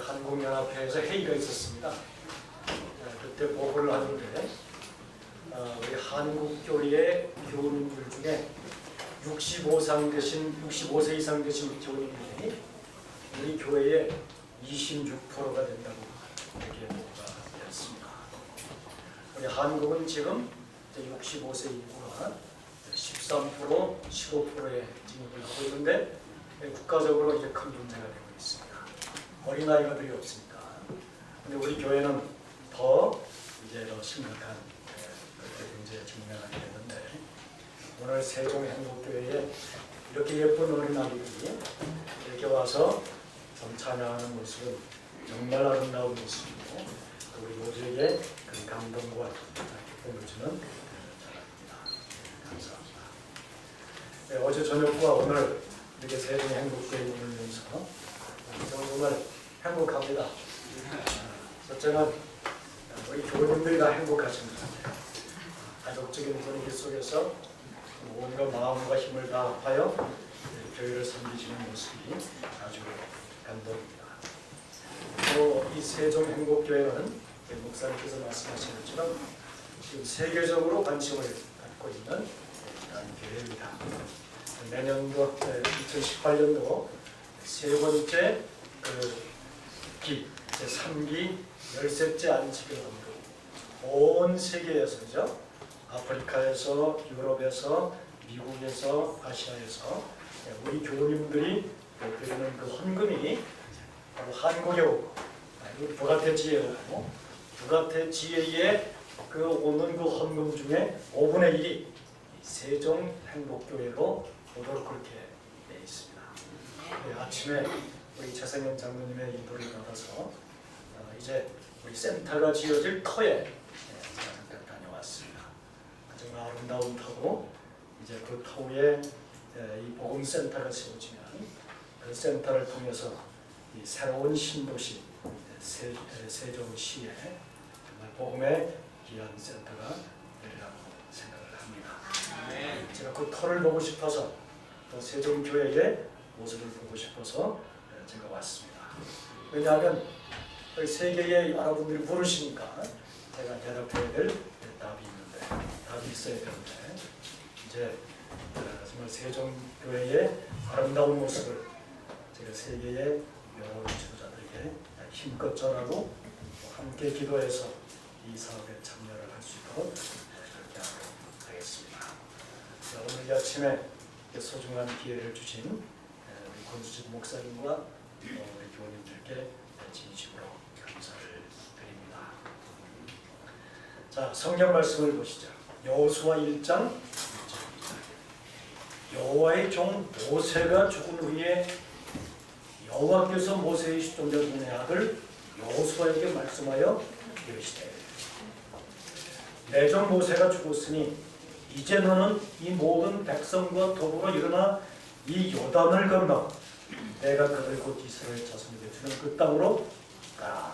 한국연합회에서 회의가 있었습니다. 그때 보고를 하는데 우리 한국교리의 교우님들 중에 65세 이상 되신 교우님들이 우리 교회의 26%가 된다고 이렇게 보고가 되었습니다. 우리 한국은 지금 65세 인구가 13%, 15%의 진입을 하고 있는데 국가적으로 이제 큰 문제가 되고 있습니다. 어린아이들이 없으니까. 근데 우리 교회는 더 심각한 문제에 직면하게 되는데 오늘 세종행복교회에 이렇게 예쁜 어린아이들이 이렇게 와서 좀 찬양하는 모습은 정말 아름다운 모습이고 우리 모두에게 그 감동과 기쁨을 주는 찬양입니다. 감사합니다. 네, 어제 저녁과 오늘 이렇게 세종행복교회에 오면서 정말 행복합니다. 첫째는 우리 교우님들이 다 행복하신 것 같아요. 가족적인 분위기 속에서 온갖 마음과 힘을 다하여 교회를 섬기시는 모습이 아주 감동입니다. 또 이 세종행복교회는 목사님께서 말씀하신 것처럼 지금 세계적으로 관심을 갖고 있는 교회입니다. 내년도 2018년도 세 번째 제3기 13째 안식일 헌금 온 세계에서죠. 아프리카에서, 유럽에서, 미국에서, 아시아에서 우리 교우님들이 드리는 그 헌금이 바로 한국에 오고 부가태지에 오고 부가태지에 오는 그 헌금 중에 5분의 1이 세종행복교회로 오도록 그렇게 되어 있습니다. 아침에 우리 최상현 장로님의 인도를 받아서 이제 우리 센터가 지어질 터에 잠깐 다녀왔습니다. 정말 아름다운 터고 이제 그 터에 이 복음센터가 세워지면 그 센터를 통해서 이 새로운 신도시 세종시에 정말 복음의 귀한 센터가 되리라고 생각을 합니다. 제가 그 터를 보고 싶어서 또 세종교회의 모습을 보고 싶어서 제가 왔습니다. 왜냐하면 세계의 여러분들이 부르시니까 제가 대답해야 될 답이 있는데 답이 있어야 되는데 이제 정말 세종교회의 아름다운 모습을 제가 세계의 여러 지도자들에게 힘껏 전하고 함께 기도해서 이 사업에 참여를 할 수 있도록 그렇게 하겠습니다. 오늘 이 아침에 소중한 기회를 주신 우리 권수진 목사님과 우리 교우님들께 진심으로 감사를 드립니다. 자, 성경 말씀을 보시죠. 여호수아 1장 1절입니다. 여호와의 종 모세가 죽은 후에 여호와께서 모세의 시종자 눈의 아들 여호수아에게 말씀하여 이르시되 내 종 모세가 죽었으니 이제 너는 이 모든 백성과 더불어 일어나 이 요단을 건너 내가 그들 곧 이스라엘 자손에게 주는 그 땅으로 가라.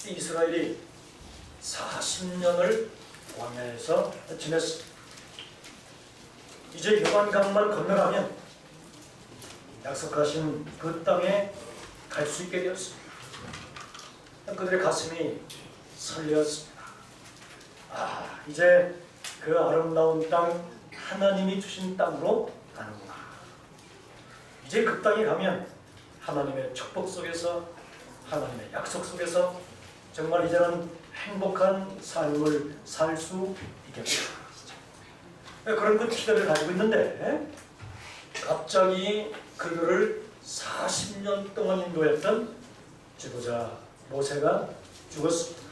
이스라엘이 40년을 광야에서 지냈습니다. 이제 요단강만 건너가면 약속하신 그 땅에 갈 수 있게 되었습니다. 그들의 가슴이 설레었습니다. 이제 그 아름다운 땅, 하나님이 주신 땅으로 가는구나. 이제 그 땅에 가면 하나님의 축복 속에서, 하나님의 약속 속에서 정말 이제는 행복한 삶을 살 수 있겠구나. 그런 그 기대를 가지고 있는데 갑자기 그들을 40년 동안 인도했던 지도자 모세가 죽었습니다.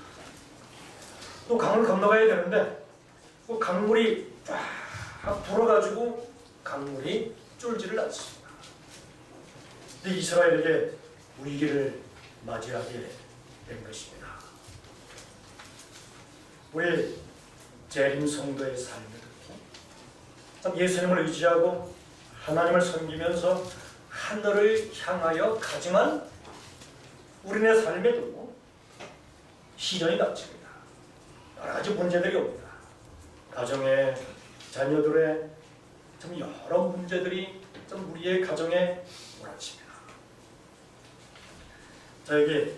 또 강을 건너가야 되는데 그 강물이 쫙 불어가지고 강물이 쫄지를 않습니다. 근데 이스라엘에게 위기를 맞이하게 된 것입니다. 우리 재림 성도의 삶에도 참 예수님을 의지하고 하나님을 섬기면서 하늘을 향하여 가지만 우리네 삶에도 시련이 닥칩니다. 여러 가지 문제들이 옵니다. 가정의 자녀들의 참 여러 문제들이 좀 우리의 가정에 몰아칩니다. 저에게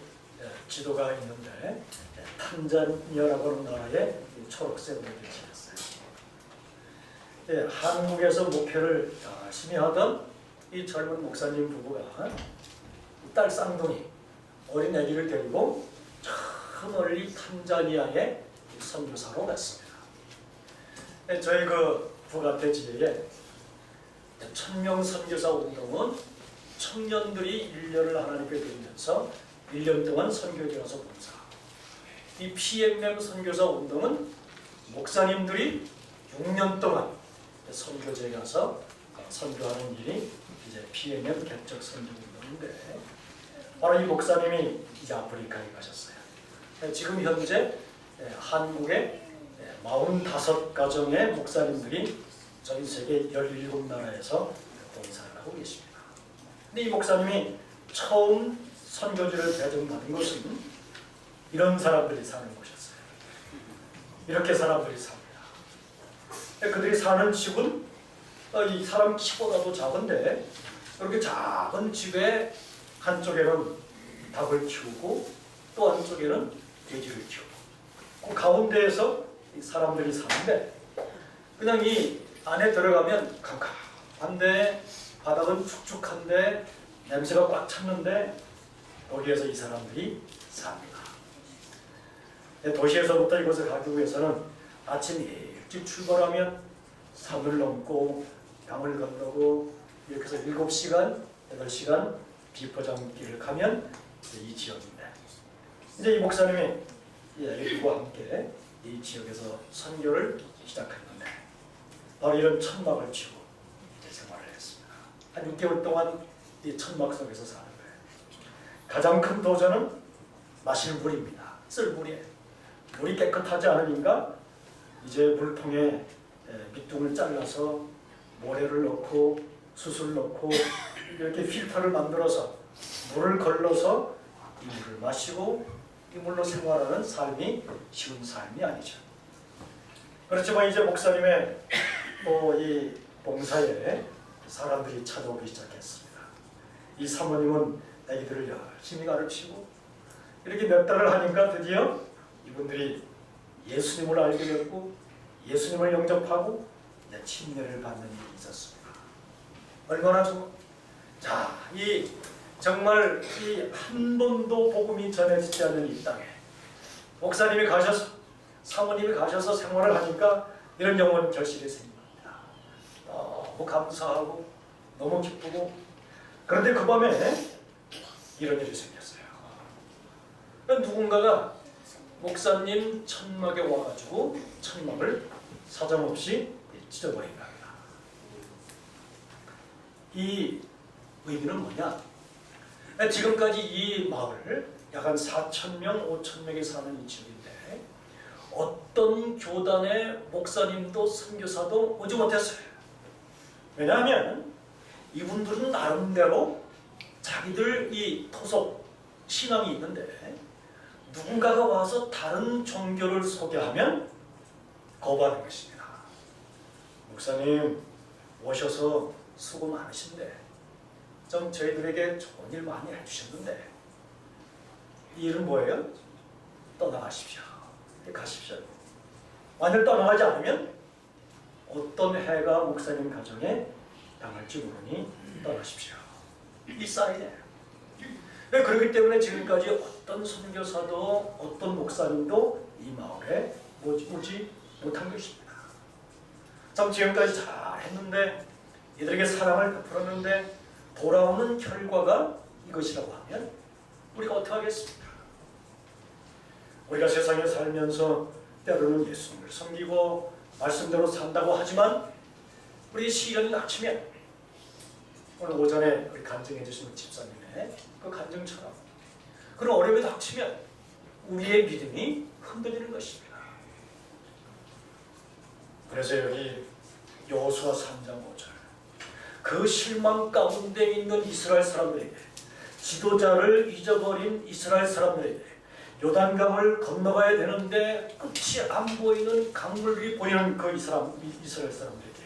지도가 있는데 탄자니아라고 하는 나라의 초록색 목을 지었어요. 한국에서 목회를 열심히 하던 이 젊은 목사님 부부가 딸 쌍둥이 어린 아기를 데리고 저 멀리 탄자니아에 선교사로 갔습니다. 저희 그 북앞에 지역에 천명 선교사 운동은 청년들이 1년을 하나님께 드리면서 1년 동안 선교지에 가서 봉사. 이 PMM 선교사 운동은 목사님들이 6년 동안 선교지에 가서 선교하는 일이 이제 PMM 개척 선교 운동인데, 바로 이 목사님이 이제 아프리카에 가셨어요. 지금 현재 한국의 45가정의 목사님들이 전 세계 17나라에서 봉사를 하고 계십니다. 근데 이 목사님이 처음 선교지를 배정받은 것은 이런 사람들이 사는 곳이었어요. 이렇게 사람들이 삽니다. 그들이 사는 집은 이 사람 키보다도 작은데, 이렇게 작은 집에 한쪽에는 닭을 키우고 또 한쪽에는 돼지를 키우고, 그 가운데에서 이 사람들이 사는데, 그냥 이 안에 들어가면 캄캄한데 바닥은 축축한데 냄새가 꽉 찼는데 거기에서 이 사람들이 삽니다. 도시에서부터 이곳에 가기 위해서는 아침 일찍 출발하면 산을 넘고 강을 건너고 이렇게 해서 7시간, 8시간 비포장길을 가면 이 지역인데, 이제 이 목사님이 이 아이들과 함께 이 지역에서 선교를 시작했는데, 바로 이런 천막을 치고 이제 생활을 했습니다. 한 6개월 동안 이 천막 속에서 사는 거예요. 가장 큰 도전은 마실 물입니다. 쓸 물이에요. 물이 깨끗하지 않으니까 이제 물통에 밑둥을 잘라서 모래를 넣고 수술 넣고 이렇게 필터를 만들어서 물을 걸러서 이 물을 마시고 이 물로 생활하는 삶이 쉬운 삶이 아니죠. 그렇지만 이제 목사님의 이 봉사에 사람들이 찾아오기 시작했습니다. 이 사모님은 아이들을 열심히 가르치고 이렇게 몇 달을 하니까 드디어 이분들이 예수님을 알게 됐고 예수님을 영접하고 침례를 받는 일이 있었습니다. 얼마나 좋아. 자, 이 정말 이 한 번도 복음이 전해지지 않는 이 땅에 목사님이 가셔서 사모님이 가셔서 생활을 하니까 이런 영혼 결실이 생깁니다. 너무 감사하고 너무 기쁘고, 그런데 그 밤에 이런 일이 생겼어요. 누군가가 목사님 천막에 와가지고 천막을 사정없이 찢어버린 겁니다. 이 의미는 뭐냐? 지금까지 이 마을 약 한 4,000명, 5,000명이 사는 이 지역인데 어떤 교단의 목사님도 선교사도 오지 못했어요. 왜냐하면 이분들은 나름대로 자기들 이 토속 신앙이 있는데 누군가가 와서 다른 종교를 소개하면 거부하는 것입니다. 목사님 오셔서 수고 많으신데 좀 저희들에게 좋은 일 많이 해주셨는데 이 일은 뭐예요? 떠나가십시오. 가십시오. 만약 떠나가지 않으면 어떤 해가 목사님 가정에 당할지 모르니 떠나십시오. 이 사인이에요. 그렇기 때문에 지금까지 어떤 선교사도 어떤 목사님도 이 마을에 오지 못한 것입니다. 참 지금까지 잘 했는데 이들에게 사랑을 베풀었는데 돌아오는 결과가 이것이라고 하면 우리가 어떻게 하겠습니까? 우리가 세상에 살면서 때로는 예수님을 섬기고 말씀대로 산다고 하지만 우리 시련이 닥치면 오늘 오전에 우리 간증해 주신 집사님의 그 간증처럼 그런 어려움이 닥치면 우리의 믿음이 흔들리는 것입니다. 그래서 여기 여호수아 3장 5절 그 실망 가운데 있는 이스라엘 사람들에게 지도자를 잊어버린 이스라엘 사람들에게 요단강을 건너가야 되는데 끝이 안 보이는 강물이 보이는 그 이스라엘 사람들에게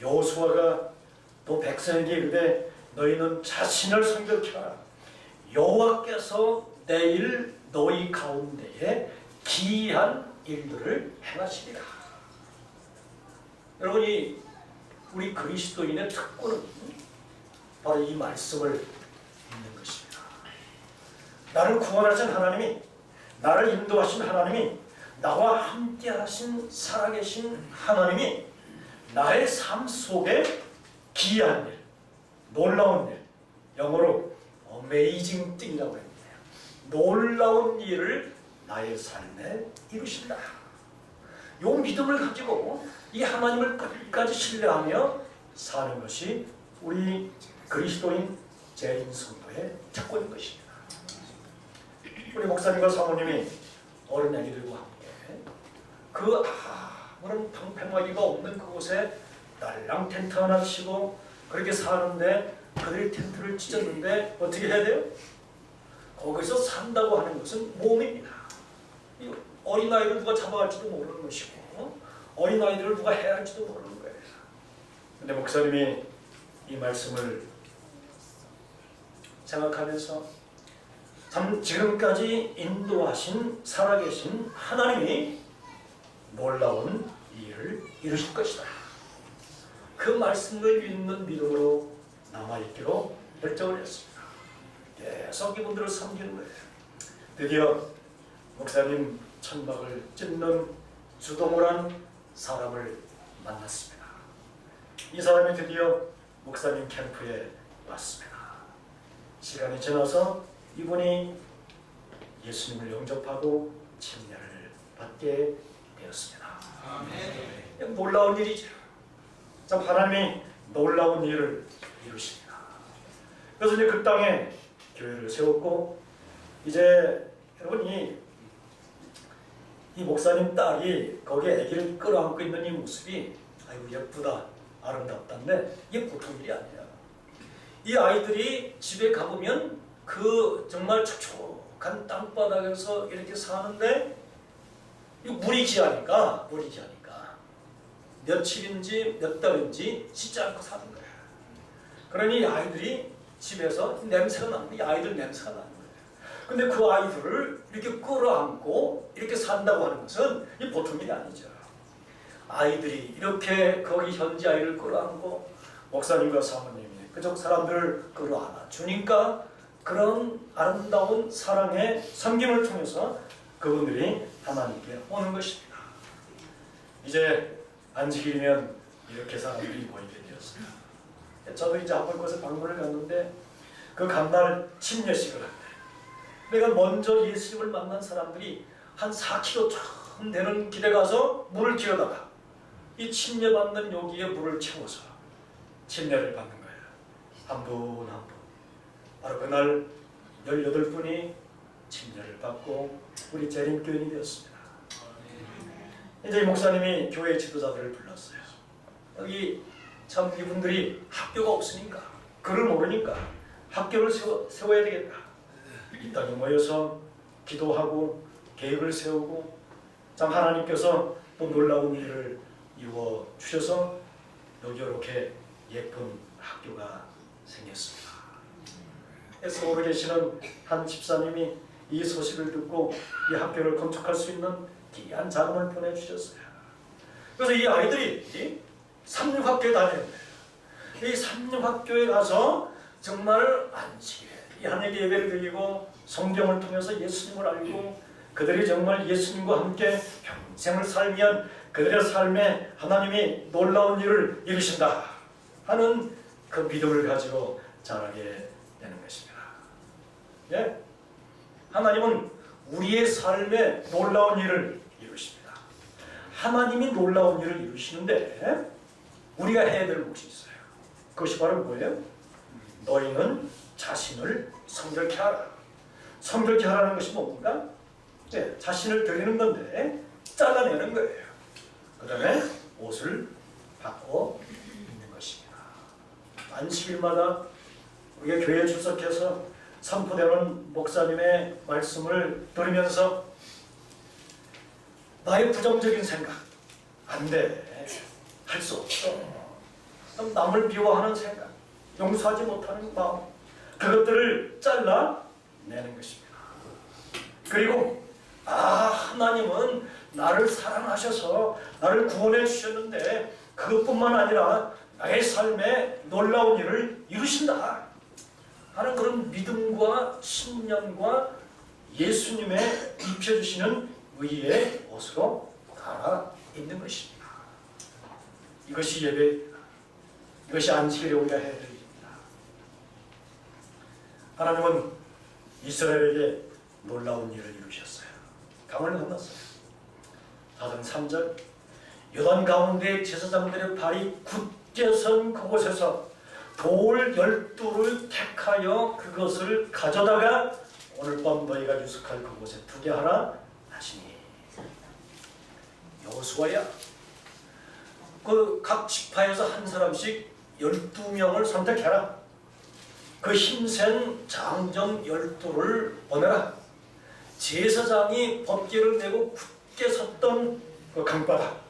여호수아가 또 백성에게 이르되 너희는 자신을 성결케 하라. 여호와께서 내일 너희 가운데에 기이한 일들을 행하시리라. 여러분이 우리 그리스도인의 특권은 바로 이 말씀을 믿는 것입니다. 나를 구원하신 하나님이, 나를 인도하신 하나님이, 나와 함께 하신 살아계신 하나님이 나의 삶 속에 기이한 일, 놀라운 일, 영어로 amazing thing이라고 합니다. 놀라운 일을 나의 삶에 이루신다. 이 믿음을 가지고 이 하나님을 끝까지 신뢰하며 사는 것이 우리 그리스도인 재림 성도의 특권인 것입니다. 우리 목사님과 사모님이 어린 아기들과 함께 그 아무런 방패막이가 없는 그곳에 날랑 텐트 하나 치고 그렇게 사는데, 그들이 텐트를 치셨는데 어떻게 해야 돼요? 거기서 산다고 하는 것은 모험입니다. 어린아이를 누가 잡아갈지도 모르는 것이고 어린아이들을 누가 해야 할지도 모르는 거예요. 근데 목사님이 이 말씀을 생각하면서 참 지금까지 인도하신 살아계신 하나님이 놀라운 일을 이루실 것이다. 그 말씀을 믿는 믿음으로 남아있기로 결정을 했습니다. 계속 이분들을 섬기는 거예요. 드디어 목사님 천막을 찢는 주동을 한 사람을 만났습니다. 이 사람이 드디어 목사님 캠프에 왔습니다. 시간이 지나서 이분이 예수님을 영접하고 침례를 받게 되었습니다. 아멘. 놀라운 일이죠. 참 하나님이 놀라운 일을 이루십니다. 그래서 이제 그 땅에 교회를 세웠고, 이제 여러분이 이 목사님 딸이 거기에 아기를 끌어안고 있는 이 모습이 아이고 예쁘다, 아름답다인데 이게 보통 일이 아니에요. 이 아이들이 집에 가보면 그 정말 촉촉한 땅바닥에서 이렇게 사는데 물이 귀하니까 며칠인지 몇 달인지 씻지 않고 사는 거예요. 그러니 이 아이들이 집에서 냄새가 나는 거예요. 이 아이들 냄새가 나는 거예요. 근데 그 아이들을 이렇게 끌어안고 이렇게 산다고 하는 것은 이 보통 일이 아니죠. 아이들이 이렇게 거기 현지 아이를 끌어안고 목사님과 사모님이 그쪽 사람들을 끌어안아 주니까 그런 아름다운 사랑의 섬김을 통해서 그분들이 하나님께 오는 것입니다. 이제 안식일이면 이렇게 사람들이 모이게 되었어요. 저도 이제 한번 그곳에 방문을 갔는데 그 간날 침례식을 한대. 내가 먼저 예수님을 만난 사람들이 한 4km 좀 되는 길에 가서 물을 기어다가 이 침례받는 여기에 물을 채워서 침례를 받는 거예요. 한 분 한 분. 바로 그날 18분이 침례를 받고 우리 재림교인이 되었습니다. 이제 이 목사님이 교회 지도자들을 불렀어요. 여기 참 이분들이 학교가 없으니까, 글을 모르니까 학교를 세워야 되겠다. 이 땅에 모여서 기도하고 계획을 세우고, 참 하나님께서 또 놀라운 일을 이루어 주셔서 여기 이렇게 예쁜 학교가 생겼습니다. 서울에 계시는 한 집사님이 이 소식을 듣고 이 학교를 건축할 수 있는 귀한 자금을 보내주셨어요. 그래서 이 아이들이 삼육학교에 다녀요. 이 삼육학교에 가서 정말 안식일에 이 하나님께 예배를 드리고 성경을 통해서 예수님을 알고 그들이 정말 예수님과 함께 평생을 살면 그들의 삶에 하나님이 놀라운 일을 이루신다 하는 그 믿음을 가지고 자라게 되는 것입니다. 예? 하나님은 우리의 삶에 놀라운 일을 이루십니다. 하나님이 놀라운 일을 이루시는데 우리가 해야 될 몫이 있어요. 그것이 바로 뭐예요? 너희는 자신을 성결케 하라. 성결케 하라는 것이 뭡니까? 네, 자신을 드리는 건데 잘라내는 거예요. 그 다음에 옷을 바꿔 입는 것입니다. 안식일마다 우리가 교회에 출석해서 선포되는 목사님의 말씀을 들으면서 나의 부정적인 생각, 안 돼, 할 수 없어, 남을 미워하는 생각, 용서하지 못하는 마음, 그것들을 잘라 내는 것입니다. 그리고 하나님은 나를 사랑하셔서 나를 구원해 주셨는데 그것뿐만 아니라 나의 삶에 놀라운 일을 이루신다 하는 그런 믿음과 신념과 예수님의 입혀주시는 의의 옷으로 갈아 입는 것입니다. 이것이 예배입니다. 이것이 안식일에 우리가 해야 될 일입니다. 하나님은 이스라엘에게 놀라운 일을 이루셨어요. 강을 건넜어요. 4장 3절 요단 가운데 제사장들의 발이 굳게 선 그곳에서 돌 12를 택하여 그것을 가져다가 오늘 밤 너희가 유숙할 그곳에 두게 하라 하시니 여호수아야 그 각 지파에서 한 사람씩 12명을 선택해라. 그 힘센 장정 12를 보내라. 제사장이 법궤를 메고 굳게 섰던 그 강바닥,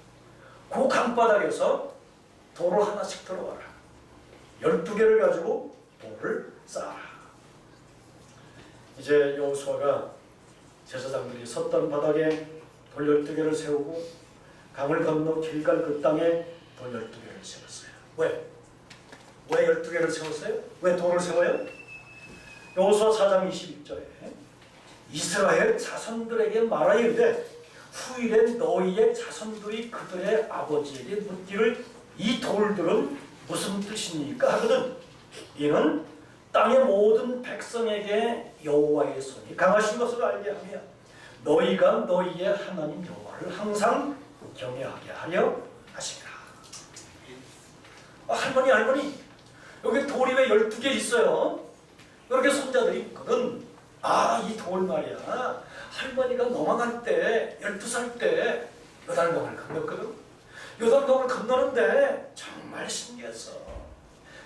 그 강바닥에서 돌을 하나씩 들어와라. 12개를 가지고 돌을 쌓아라. 이제 여호수아가 제사장들이 섰던 바닥에 돌 12개를 세우고 강을 건너 길갈 그 땅에 돌 12개를 세웠어요. 왜 12개를 세웠어요? 왜 돌을 세워요? 여호수아 4장 21절에 이스라엘 자손들에게 말하여 이르되 후일에 너희의 자손들이 그들의 아버지에게 묻기를 이 돌들은 무슨 뜻입니까? 하거든 이는 땅의 모든 백성에게 여호와의 손이 강하신 것을 알게 하며 너희가 너희의 하나님 여호와를 항상 경외하게 하려 하시라. 할머니 여기 돌이 왜 12개 있어요? 이렇게 손자들이 있거든. 이 돌 말이야. 할머니가 넘어갈 때 12살 때 요단강을 건넜거든. 요단강을 건너는데 정말 신기했어.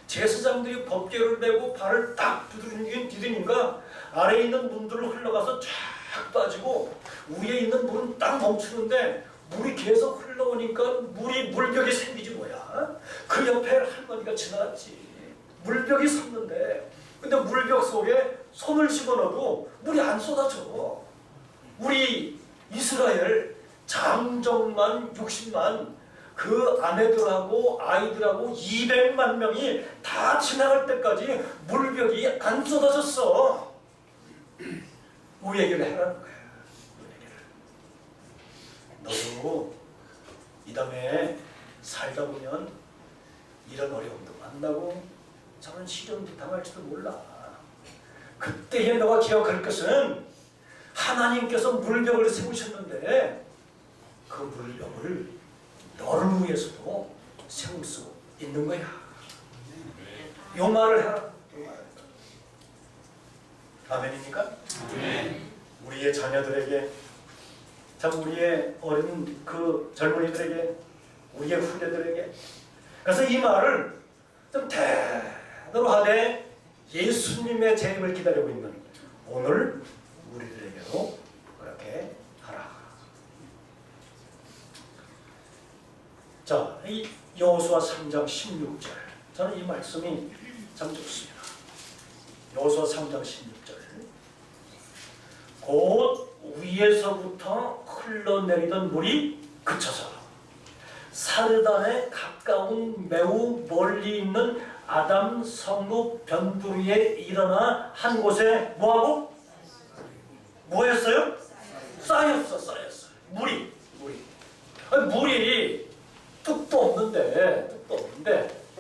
제사장들이 법궤를 메고 발을 딱 디디니까 아래에 있는 문들을 흘러가서 쫙 빠지고 위에 있는 물은 딱 멈추는데 물이 계속 흘러오니까 물벽이 생기지 뭐야. 그 옆에 할머니가 지나갔지. 물벽이 섰는데 근데 물벽 속에 손을 집어넣어도 물이 안 쏟아져. 우리 이스라엘 장정만 60만 그 아내들하고 아이들하고 200만 명이 다 지나갈 때까지 물벽이 안 쏟아졌어. 뭐 얘기를 해라는 거야. 너도 이 다음에 살다 보면 이런 어려움도 만나고 저런 시련도 당할지도 몰라. 그때에 너가 기억할 것은 하나님께서 물벽을 세우셨는데 그 물벽을 너를 위해서도 세울 수 있는 거야. 요 말을 해라. 아멘입니까? 우리의 자녀들에게 참 우리의 어린 그 젊은이들에게 우리의 후대들에게 그래서 이 말을 좀 대대로 하되 예수님의 재림을 기다리고 있는 오늘 우리들에게도 그렇게 하라. 자, 이 여호수아 3장 16절 저는 이 말씀이 참 좋습니다. 여호수아 3장 16절 곧 위에서부터 흘러내리던 물이 그쳐서 사르단에 가까운 매우 멀리 있는 아담 성읍 변두리에 일어나 한 곳에 뭐하고? 뭐였어요? 쌓였어. 물이 뚝도 없는데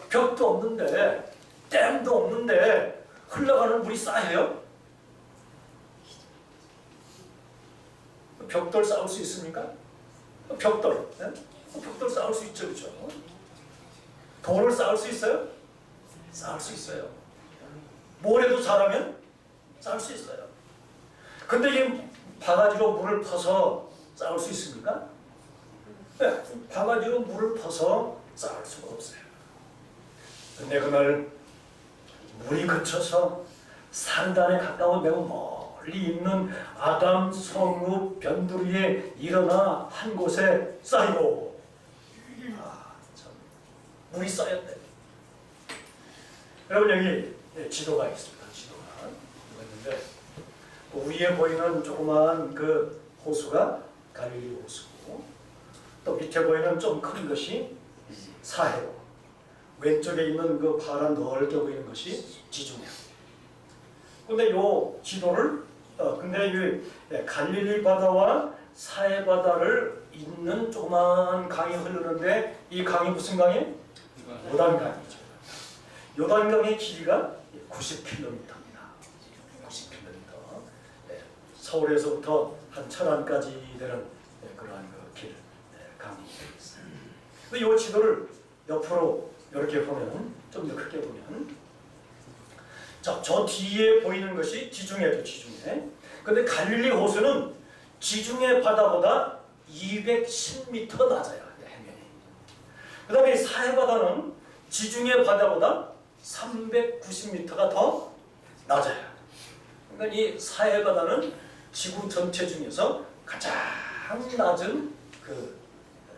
벽도 없는데 댐도 없는데 흘러가는 물이 쌓여요? 벽돌 쌓을 수 있습니까? 벽돌 쌓을 수 있죠, 그렇죠? 돌을 쌓을 수 있어요? 쌓을 수 있어요. 모래도 잘하면 쌓을 수 있어요. 근데 이 바가지로 물을 퍼서 쌓을 수 있습니까? 네, 바가지로 물을 퍼서 쌓을 수가 없어요. 근데 그날 물이 그쳐서 산단에 가까운 매우 멀리 있는 아담 성읍 변두리에 일어나 한 곳에 쌓이고 참 물이 쌓였대. 여러분 여기 지도가 있습니다. 지도가 있는데 위에 보이는 조그마한 그 호수가 갈릴리 호수고, 또 밑에 보이는 좀 큰 것이 사해로, 왼쪽에 있는 그 파란 넓게 보이는 것이 지중해. 근데 요 지도를 근데 이 갈릴리 바다와 사해 바다를 잇는 조그마한 강이 흐르는데, 이 강이 무슨 강이? 요단강이죠. 요단강의 길이가 90km입니다. 90km. 서울에서부터 한 천안까지 되는 그러한 그 길, 강이 있어요. 이 지도를 옆으로 이렇게 보면, 좀 더 크게 보면, 자, 저 뒤에 보이는 것이 지중해죠, 지중해. 근데 갈릴리 호수는 지중해 바다보다 210m 낮아요, 해면이. 그 다음에 사해 바다는 지중해 바다보다 390m가 더 낮아요. 그러니까 이 사해 바다는 지구 전체 중에서 가장 낮은 그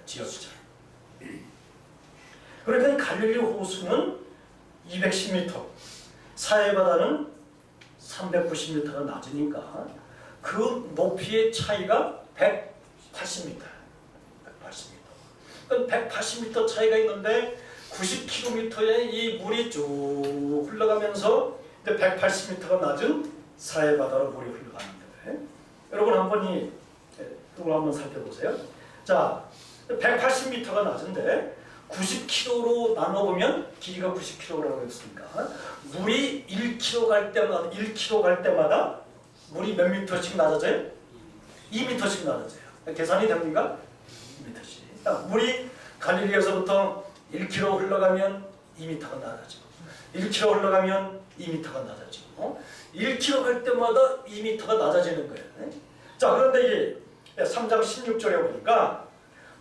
지역이죠. 그러니까 이 갈릴리 호수는 210m, 사해 바다는 390m가 낮으니까 그 높이의 차이가 180m. 180m. 180m 차이가 있는데 90km의 이 물이 쭉 흘러가면서 180m가 낮은 사해 바다로 물이 흘러가는데, 여러분 이걸 한번 살펴보세요. 자, 180m가 낮은데 90km로 나눠보면 길이가 90km라고 했으니까 물이 1km 갈 때마다 물이 몇 미터씩 낮아져요? 2m씩 낮아져요. 계산이 됩니까? 2m씩. 물이 갈릴리에서부터 1km 흘러가면 2m가 낮아지고, 1km 흘러가면 2m가 낮아지고, 1km 갈 때마다 2m가 낮아지는 거예요. 자, 그런데 이게 3장 16절에 보니까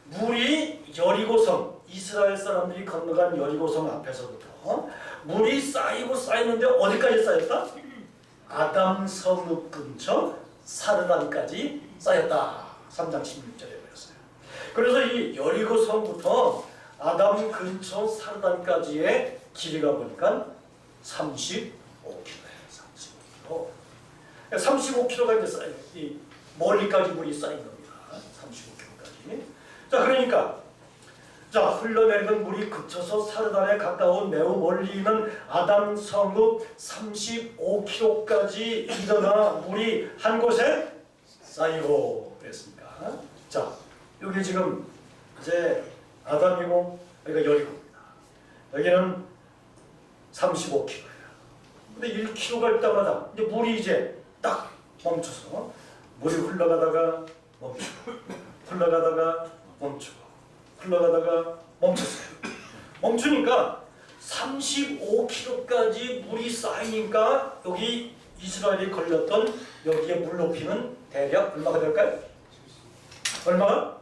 물이 여리고성, 이스라엘 사람들이 건너간 여리고성 앞에서부터 물이 쌓이고 쌓이는데 어디까지 쌓였다? 아담 성읍 근처 사르단까지 쌓였다. 3장 16절에 보였어요. 그래서 이 여리고성부터 아담 근처 사르단까지의 길이가 보니까 35km예요. 35km. 35km가 이제 쌓여, 이 멀리까지 물이 쌓인 겁니다. 35km까지. 자, 그러니까 흘러내리던 물이 그쳐서 사르단에 가까운 매우 멀리 있는 아담 성읍 35km까지 일어나 물이 한 곳에 쌓이고 그랬습니다. 자, 여기 지금 이제 아담이고 여기가 여리고입니다. 여기는 35km예요. 근데 1km 갈 때마다 이제 물이 이제 딱 멈춰서 물이 흘러가다가 멈추고, 흘러가다가 멈추고, 흘러가다가 멈췄어요. 멈추니까 35km까지 물이 쌓이니까 여기 이스라엘이 걸렸던 여기에 물 높이는 대략 얼마가 될까요? 얼마가?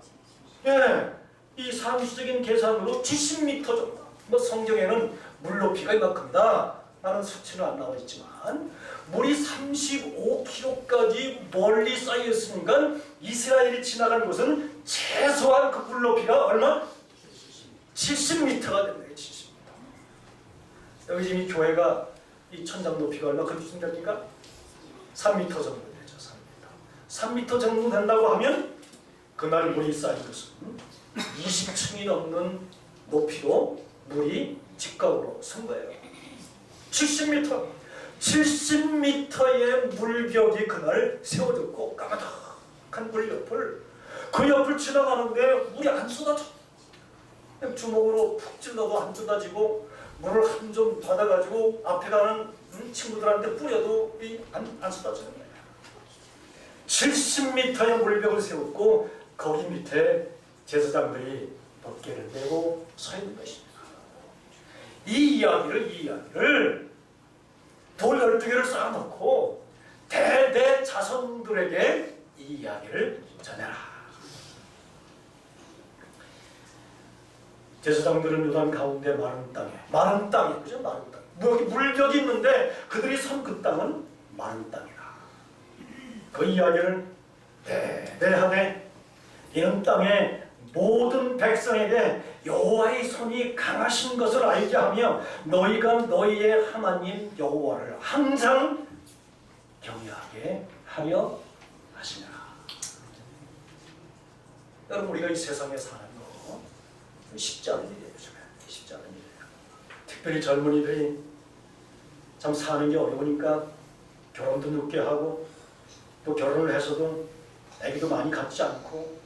예, 이 상식적인 계산으로 70m 정도. 뭐 성경에는 물 높이가 이만큼이다 라는 수치는 안 나와 있지만 물이 35km까지 멀리 쌓였으니까 이스라엘이 지나간 곳은 최소한 그 물 높이가 얼마? 70m가 됩니다. 70m. 여기 지금 이 교회가 이 천장 높이가 얼마 그렇게 됩니까? 3m 정도 되죠. 3m. 3m 정도 된다고 하면 그날 물이 쌓인 것은 20층이 넘는 높이로 물이 직각으로 선 거예요. 70m. 70m의 물벽이 그날 세워졌고 까마득한 물 옆을 그 옆을 지나가는데 물이 안 쏟아져. 주먹으로 푹 찔러도 안 쏟아지고 물을 한 점 받아가지고 앞에 가는 친구들한테 뿌려도 안 쏟아지는 거예요. 70m의 물벽을 세웠고 거기 밑에 제사장들이 덮개를 메고 서 있는 것입니다. 이 이야기를 돌 12개를 쌓아놓고 대대 자손들에게 이 이야기를 전해라. 제사장들은 요단 가운데 마른 땅에 그죠? 마른 땅. 여기 물벽이 있는데 그들이 선 그 땅은 마른 땅이다. 그 이야기를 대대하되 이는 땅에 모든 백성에게 여호와의 손이 강하신 것을 알게 하며 너희가 너희의 하나님 여호와를 항상 경외하게 하려 하시느라. 여러분, 우리가 이 세상에 사는 거 쉽지 않은 일이에요. 쉽지 않은 일이에요. 특별히 젊은이들이 참 사는 게 어려우니까 결혼도 늦게 하고 또 결혼을 해서도 아기도 많이 갖지 않고,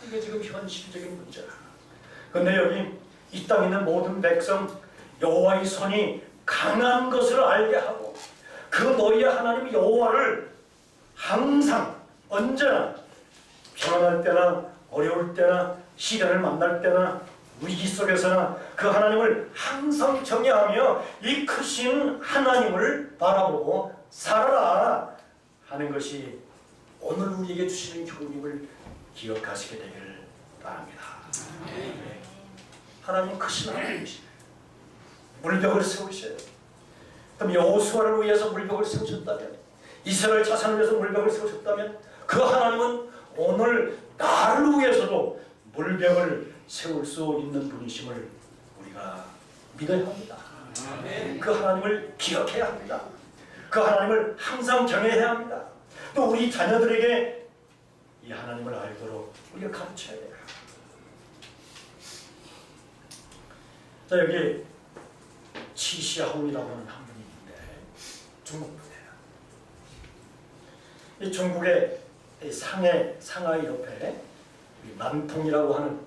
이게 지금 현실적인 문제야. 근데 여기 이 땅에 있는 모든 백성 여호와의 손이 강한 것을 알게 하고, 그 너희의 하나님 여호와를 항상 언제나 평안할 때나 어려울 때나 시련을 만날 때나 위기 속에서나 그 하나님을 항상 경외하며 이 크신 하나님을 바라보고 살아라 하는 것이 오늘 우리에게 주시는 교훈임을 기억하시게 되기를 바랍니다. 네. 하나님 크신 하나님이시네. 물벽을 세우셔요. 그럼 여호수아를 위해서 물벽을 세우셨다면, 이스라엘 자손을 위해서 물벽을 세우셨다면, 그 하나님은 오늘 나를 위해서도 물벽을 세울 수 있는 분이심을 우리가 믿어야 합니다. 그 하나님을 기억해야 합니다. 그 하나님을 항상 경외해야 합니다. 또 우리 자녀들에게 이 하나님을 알도록 우리가 가르쳐야 돼요. 자, 여기 치시아홍이라고 하는 한 분이 있는데 중국 분이에요. 이 중국의 상하이 옆에 난통이라고 하는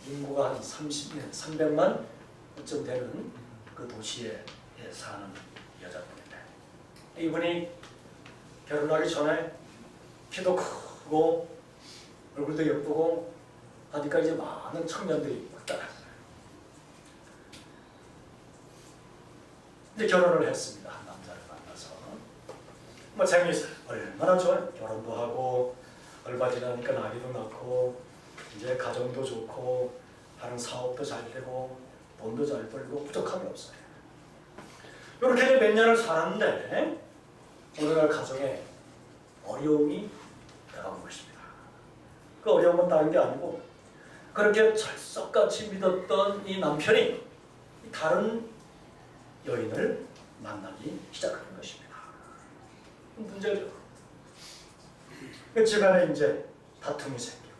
인구가 한 30년, 300만 쯤 되는 그 도시에 사는 여자분인데, 이분이 결혼하기 전에 키도 크고 얼굴도 예쁘고 하니까 이제 많은 청년들이 따랐어요. 이제 결혼을 했습니다. 한 남자를 만나서. 뭐 재미있어요. 얼마나 좋아요. 결혼도 하고 얼마 지나니까 아기도 낳고 이제 가정도 좋고 하는 사업도 잘 되고 돈도 잘 벌고 부족함이 없어요. 이렇게 몇 년을 살았는데 어느 날 가정에 어려움이 다가온 것입니다. 그 어려움은 다른 게 아니고, 그렇게 철석같이 믿었던 이 남편이 다른 여인을 만나기 시작하는 것입니다. 문제죠. 그 집안에 이제 다툼이 생기고,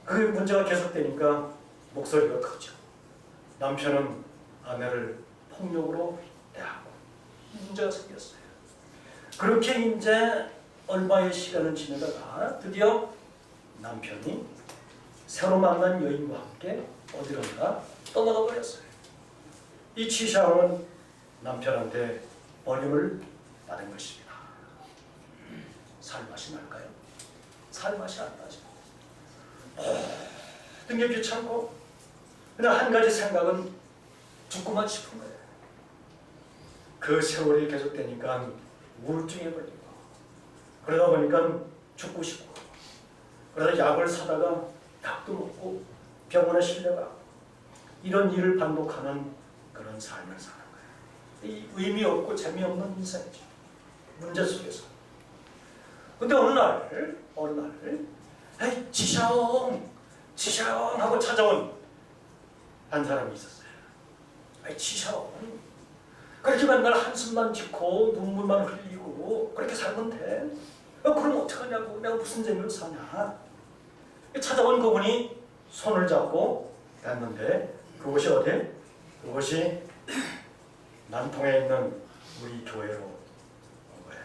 그 문제가 계속되니까 목소리가 크죠. 남편은 아내를 폭력으로 대하고 문제가 생겼어요. 그렇게 이제 얼마의 시간을 지내다가 드디어 남편이 새로 만난 여인과 함께 어디론가 떠나가 버렸어요. 이 치샤옹은 남편한테 버림을 받은 것입니다. 살맛이 날까요? 살맛이 안 나죠. 모든 게 귀찮고 그냥 한 가지 생각은 죽고만 싶은 거예요. 그 세월이 계속되니까 우울증에 걸리고, 그러다 보니까 죽고 싶고, 그래서 약을 사다가 약도 먹고 병원에 실려가, 이런 일을 반복하는 그런 삶을 사는 거예요. 이 의미 없고 재미없는 인생이죠. 문제 속에서. 근데 어느 날 에이 지샤옹 하고 찾아온 한 사람이 있었어요. 에이 지샤옹, 그렇게 맨날 한숨만 짓고 눈물만 흘리고 그렇게 살면 돼? 그럼 어떡하냐고, 내가 무슨 재미로 사냐? 찾아온 그분이 손을 잡고 갔는데, 그곳이 어디? 그것이 난통에 있는 우리 교회로 온 거예요.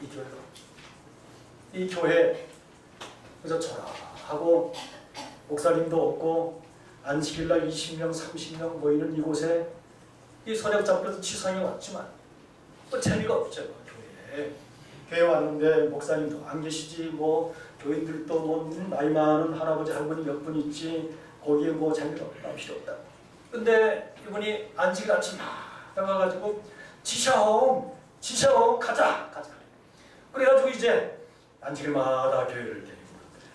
이 교회로. 이 교회, 그래서 초라하고 목사님도 없고 안식일날 20명, 30명 모이는 이곳에 이 선약 잡혀서 치상이 왔지만 또 재미가 없죠. 교회에 왔는데 목사님도 안 계시지, 뭐 교인들도 뭐 나이 많은 할아버지 할머니 몇 분 있지, 거기에 뭐 재미가 없다, 필요 없다. 근데 이분이 안식일 아침 막 나가가지고 지샤옹 가자. 그래가지고 이제 안식일마다 교회를 데리고 오는데,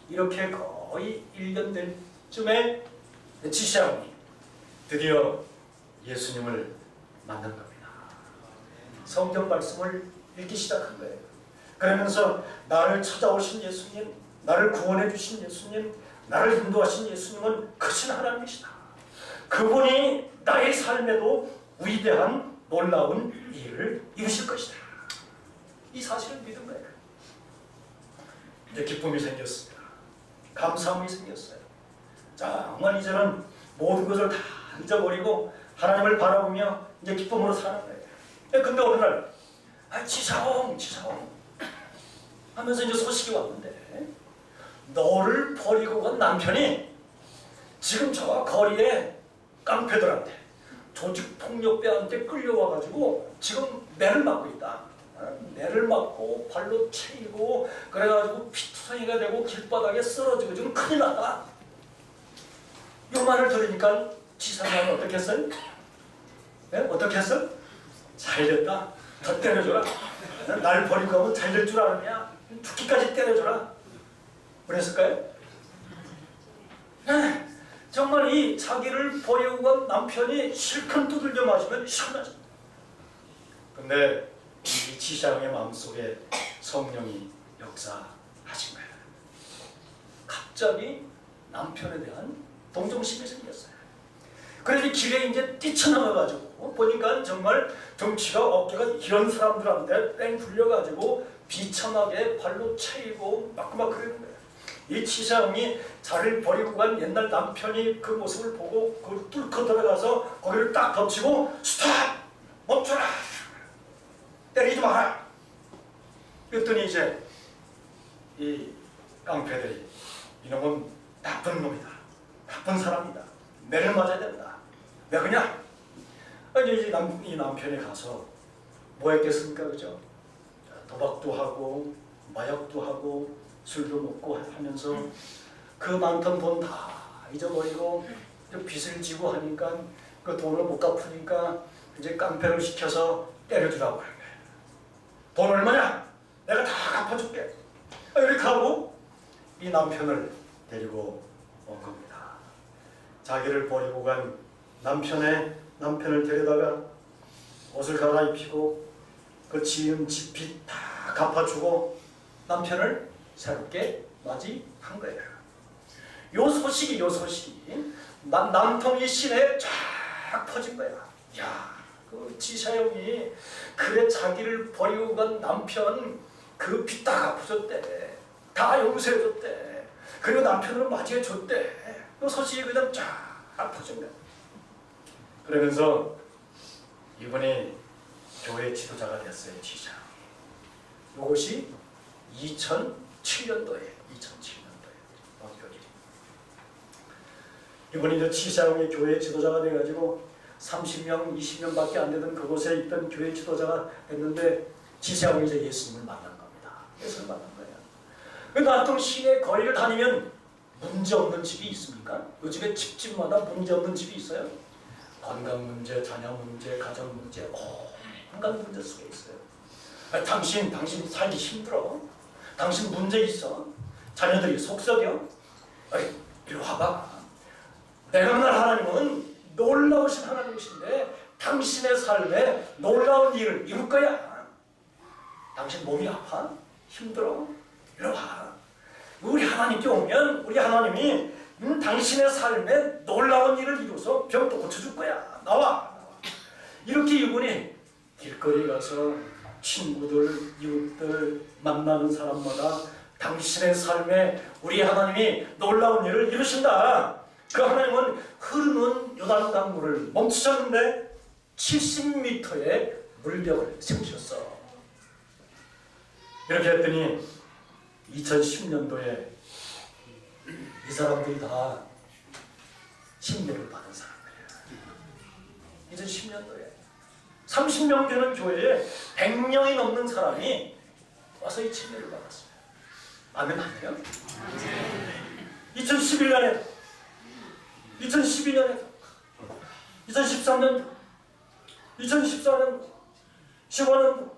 이렇게 거의 1년 될 쯤에 지샤옹이 드디어 예수님을 만난 겁니다. 성경 말씀을 읽기 시작한 거예요. 그러면서 나를 찾아오신 예수님, 나를 구원해 주신 예수님, 나를 인도하신 예수님은 크신 하나님이시다. 그분이 나의 삶에도 위대한 놀라운 일을 이루실 것이다. 이 사실을 믿은 거예요. 이제 기쁨이 생겼습니다. 감사함이 생겼어요. 정말 이제는 모든 것을 다 잊어버리고 하나님을 바라보며 이제 기쁨으로 사는 거예요. 근데 어느 날 지사옹 하면서 이제 소식이 왔는데, 너를 버리고 간 남편이 지금 저 거리에 깡패들한테, 조직폭력배한테 끌려와가지고 지금 매를 맞고 있다. 매를 맞고 발로 채이고 그래가지고 피투성이가 되고 길바닥에 쓰러지고 지금 큰일 났다. 이 말을 들으니까 지사장은 어떻게 했어요? 네? 어떻게 했어? 잘됐다. 더 때려줘라. 날 버리고 가면 잘될 줄 아느냐? 죽기까지 때려줘라. 그랬을까요? 네. 정말 이 자기를 버리고 간 남편이 실컷 두들겨 맞으면 시원하죠. 근데 이 지사장의 마음속에 성령이 역사하신 거예요. 갑자기 남편에 대한 동정심이 생겼어요. 그래서 길에 이제 뛰쳐나가가지고 보니까 정말 덩치가 어깨가 이런 사람들한테 뺑 굴려가지고 비참하게 발로 차이고 막 그러는 거예요. 이 지사장이 자리를 버리고 간 옛날 남편이 그 모습을 보고 그걸 뚫고 들어가서 거기를 딱 덮치고 스톱! 멈춰라! 때리지 마라! 그랬더니 이제 이 깡패들이 이놈은 나쁜 놈이다. 나쁜 사람이다. 매를 맞아야 된다. 왜 그러냐? 이제 이 남편이 가서 뭐 했겠습니까? 그죠? 도박도 하고 마약도 하고 술도 먹고 하면서 그 많던 돈 다 잊어버리고 빚을 지고 하니까 그 돈을 못 갚으니까 이제 깡패를 시켜서 때려주라고 하는 거예요. 돈 얼마냐? 내가 다 갚아줄게. 이렇게 하고 이 남편을 데리고 온 겁니다. 자기를 버리고 간 남편을 데려다가 옷을 갈아입히고 그 지은 집빚 다 갚아주고 남편을 새롭게 맞이한 거예요. 요 소식이 남통이 시내에 쫙 퍼진 거야. 야, 그 지사형이 그래 자기를 버리고 간 남편 그 빚 다 갚아줬대. 다 용서해줬대. 그리고 남편을 맞이해줬대. 그 소식이 그냥 쫙 퍼진 거야. 그러면서 이번에 교회 지도자가 됐어요. 지사. 이것이 2007년도에 목요일. 이번에 이제 지사형이 교회 지도자가 돼가지고 30명, 20명밖에 안 되던 그곳에 있던 교회 지도자가 됐는데 지사형이 이제 예수님을 만난 겁니다. 예수님을 만난 거예요. 나통 시내 거리를 다니면 문제 없는 집이 있습니까? 요즘에 집집마다 문제 없는 집이 있어요. 건강 문제, 자녀 문제, 가정 문제, 온갖 문제 속에 있어요. 당신 살기 힘들어. 당신 문제 있어. 자녀들이 속썩여. 이리 와봐. 내가 만난 하나님은 놀라우신 하나님이신데 당신의 삶에 놀라운 일을 이룰 거야. 당신 몸이 아파? 힘들어? 이리 와. 우리 하나님께 오면 우리 하나님이 당신의 삶에 놀라운 일을 이루어서 병도 고쳐줄 거야. 나와. 이렇게 이분이 길거리 가서 친구들, 이웃들 만나는 사람마다 당신의 삶에 우리 하나님이 놀라운 일을 이루신다. 그 하나님은 흐르는 요단강물을 멈추셨는데 70m의 물벽을 세우셨어. 이렇게 했더니 2010년도에 이 사람들이 다 침례를 받은 사람들이에요. 2010년도에 30명 되는 교회에 100명이 넘는 사람이 와서 이 침례를 받았어요. 아멘 안 해요? 2011년에 2012년에 2013년도 2014년도 15년도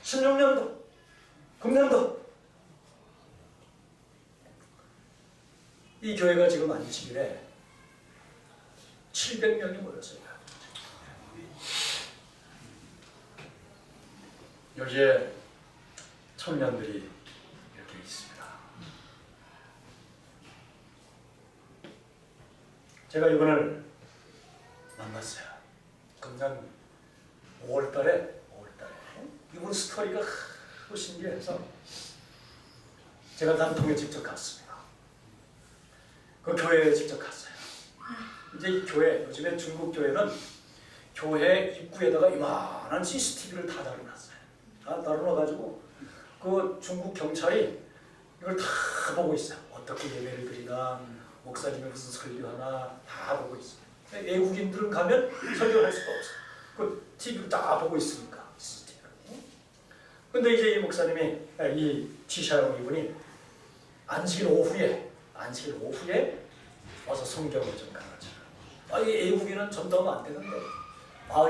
16년도 금년도 이 교회가 지금 안식일에 700명이 모였어요. 여기에 청년들이 이렇게 있습니다. 제가 이분을 만났어요. 금년 5월달에 이분 스토리가 하도 신기해서 제가 단통에 직접 갔습니다. 그 교회에 직접 갔어요. 이제 이 교회, 요즘에 중국 교회는 교회 입구에다가 이만한 CCTV를 다 달아놨어요. 다 달아놔가지고 그 중국 경찰이 이걸 다 보고 있어요. 어떻게 예배를 드리나, 목사님이 무슨 설교하나 다 보고 있어요. 외국인들은 가면 설교할 수가 없어요. 그 TV를 다 보고 있으니까. 근데 이제 이 목사님이, 이 티샤용 이분이 안식일 오후에 와서 성경을 좀 가르쳐요. 이 외국인은 전도하면 안 되는데,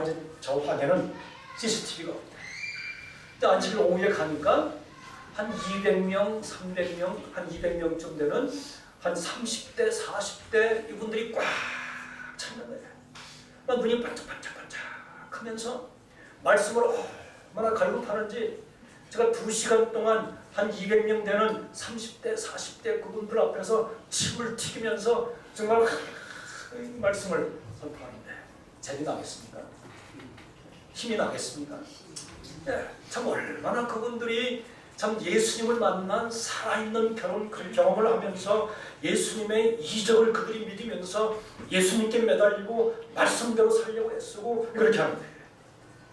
이제 저 방에는 CCTV가 없대. 근데 안식일 오후에 가니까 한 200명, 300명, 한 200명쯤 되는 한 30대, 40대 이분들이 꽉 찼는 거예요. 눈이 반짝반짝반짝 하면서 말씀을 얼마나 갈급하는지 제가 2시간 동안 한 200명 되는 30대, 40대 그분들 앞에서 침을 튀기면서 정말 말씀을 선포하는데 재미 나겠습니까? 힘이 나겠습니까? 참 얼마나 그분들이 참 예수님을 만난 살아있는 그 경험을 하면서 예수님의 이적을 그들이 믿으면서 예수님께 매달리고 말씀대로 살려고 애쓰고 그렇게 하는데,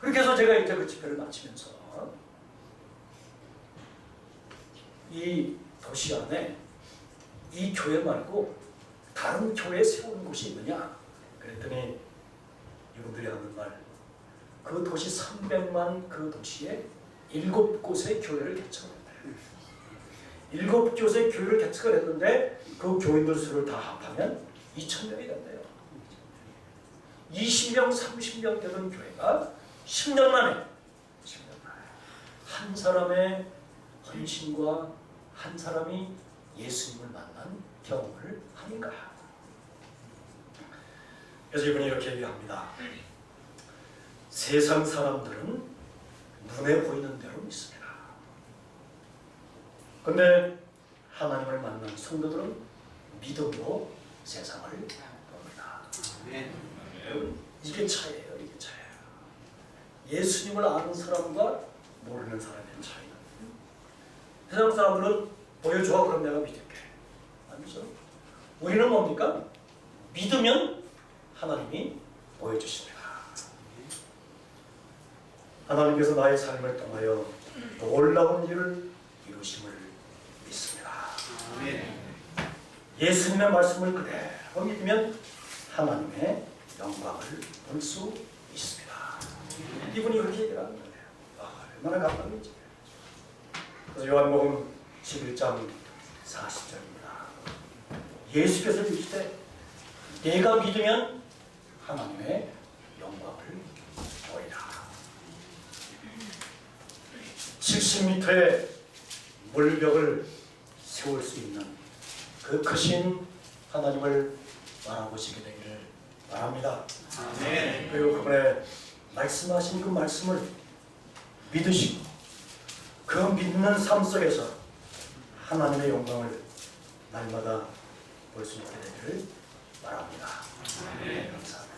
그렇게 해서 제가 이제 그 집회를 마치면서 이 도시 안에 이 교회 말고 다른 교회 세운 곳이 있느냐 그랬더니 이분들이 하는 말, 그 도시 300만 그 도시에 7곳의 교회를 개척을 했대요. 7곳의 교회를 개척을 했는데 그 교인들 수를 다 합하면 2,000명이 된대요. 20명, 30명 되는 교회가 10년 만에 한 사람의 헌신과 한 사람이 예수님을 만난 경험을 하는가. 그래서 이분이 이렇게 얘기합니다. 세상 사람들은 눈에 보이는 대로 믿습니다. 근데 하나님을 만난 성도들은 믿음으로 세상을 봅니다. 이게 차이예요. 이게 차이예요. 예수님을 아는 사람과 모르는 사람의 차이는, 세상 사람들은 보여줘 그럼 내가 믿을게. 아니죠. 우리는 뭡니까? 믿으면 하나님이 보여주십니다. 하나님께서 나의 삶을 통하여 놀라운 일을 이루심을 믿습니다. 예수님의 말씀을 그대로 믿으면 하나님의 영광을 볼 수 있습니다. 이분이 그렇게 얘기를 하는 거예요. 얼마나 감동인지. 그래서 요한복음 11장 40절입니다. 예수께서 이르시되 내가 믿으면 하나님의 영광을 보이라. 70m의 물벽을 세울 수 있는 그 크신 하나님을 바라보시게 되기를 바랍니다. 아멘. 그리고 그분의 말씀하신 그 말씀을 믿으시고 그 믿는 삶 속에서 하나님의 영광을 날마다 볼 수 있게 되기를 바랍니다. 아멘. 감사합니다.